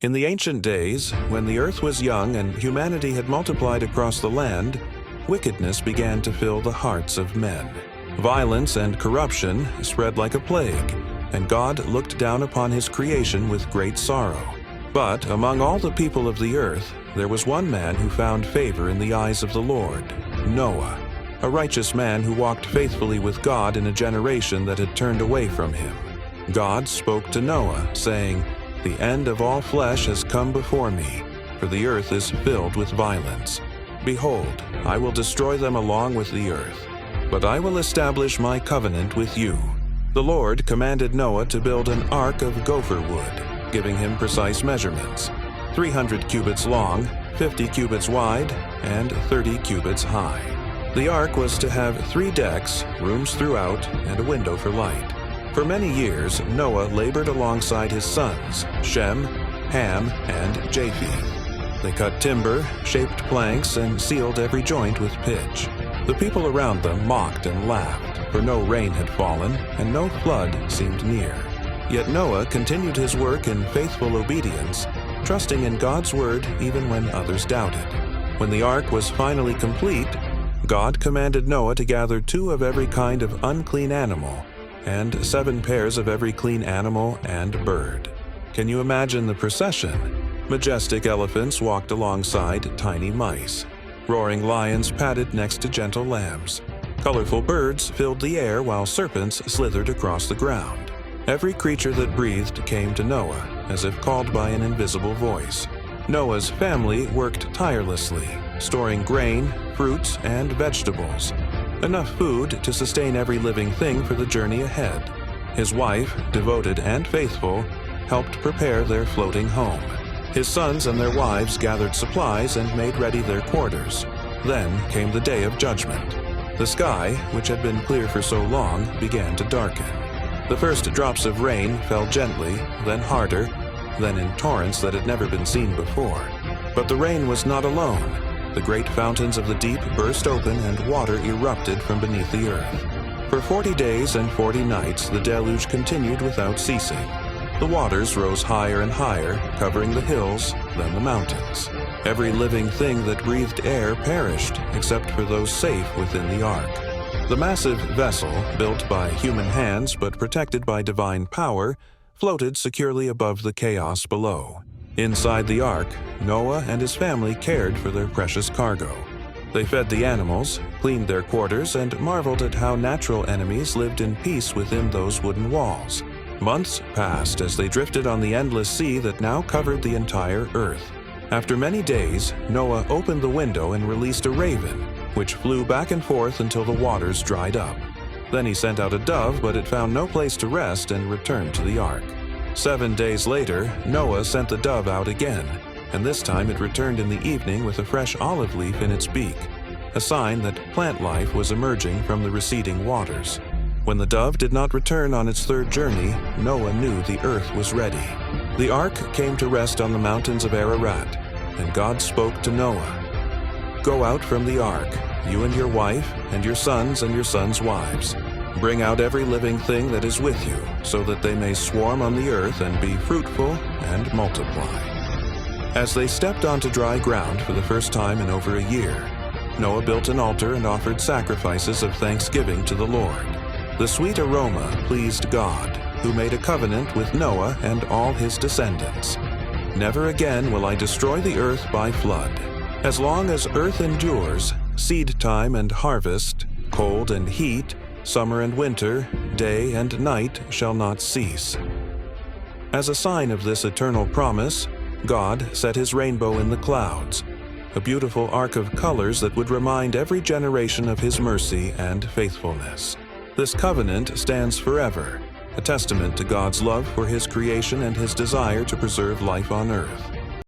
In the ancient days, when the earth was young and humanity had multiplied across the land, wickedness began to fill the hearts of men. Violence and corruption spread like a plague, and God looked down upon his creation with great sorrow. But among all the people of the earth, there was one man who found favor in the eyes of the Lord, Noah, a righteous man who walked faithfully with God in a generation that had turned away from him. God spoke to Noah, saying, "The end of all flesh has come before me, for the earth is filled with violence. Behold, I will destroy them along with the earth, but I will establish my covenant with you." The Lord commanded Noah to build an ark of gopher wood, giving him precise measurements: 300 cubits long, 50 cubits wide, and 30 cubits high. The ark was to have 3 decks, rooms throughout, and a window for light. For many years, Noah labored alongside his sons, Shem, Ham, and Japheth. They cut timber, shaped planks, and sealed every joint with pitch. The people around them mocked and laughed, for no rain had fallen, and no flood seemed near. Yet Noah continued his work in faithful obedience, trusting in God's word even when others doubted. When the ark was finally complete, God commanded Noah to gather 2 of every kind of unclean animal, and 7 pairs of every clean animal and bird. Can you imagine the procession? Majestic elephants walked alongside tiny mice. Roaring lions padded next to gentle lambs. Colorful birds filled the air while serpents slithered across the ground. Every creature that breathed came to Noah, as if called by an invisible voice. Noah's family worked tirelessly, storing grain, fruits, and vegetables, enough food to sustain every living thing for the journey ahead. His wife, devoted and faithful, helped prepare their floating home. His sons and their wives gathered supplies and made ready their quarters. Then came the day of judgment. The sky, which had been clear for so long, began to darken. The first drops of rain fell gently, then harder, then in torrents that had never been seen before. But the rain was not alone. The great fountains of the deep burst open and water erupted from beneath the earth. For 40 days and 40 nights the deluge continued without ceasing. The waters rose higher and higher, covering the hills, then the mountains. Every living thing that breathed air perished, except for those safe within the ark. The massive vessel, built by human hands but protected by divine power, floated securely above the chaos below. Inside the ark, Noah and his family cared for their precious cargo. They fed the animals, cleaned their quarters, and marveled at how natural enemies lived in peace within those wooden walls. Months passed as they drifted on the endless sea that now covered the entire earth. After many days, Noah opened the window and released a raven, which flew back and forth until the waters dried up. Then he sent out a dove, but it found no place to rest and returned to the ark. 7 days later, Noah sent the dove out again, and this time it returned in the evening with a fresh olive leaf in its beak, a sign that plant life was emerging from the receding waters. When the dove did not return on its 3rd journey, Noah knew the earth was ready. The ark came to rest on the mountains of Ararat, and God spoke to Noah. "Go out from the ark, you and your wife, and your sons and your sons' wives. Bring out every living thing that is with you, so that they may swarm on the earth and be fruitful and multiply." As they stepped onto dry ground for the first time in over a year, Noah built an altar and offered sacrifices of thanksgiving to the Lord. The sweet aroma pleased God, who made a covenant with Noah and all his descendants. "Never again will I destroy the earth by flood. As long as earth endures, seed time and harvest, cold and heat, summer and winter, day and night shall not cease." As a sign of this eternal promise, God set his rainbow in the clouds, a beautiful arc of colors that would remind every generation of his mercy and faithfulness. This covenant stands forever, a testament to God's love for his creation and his desire to preserve life on earth.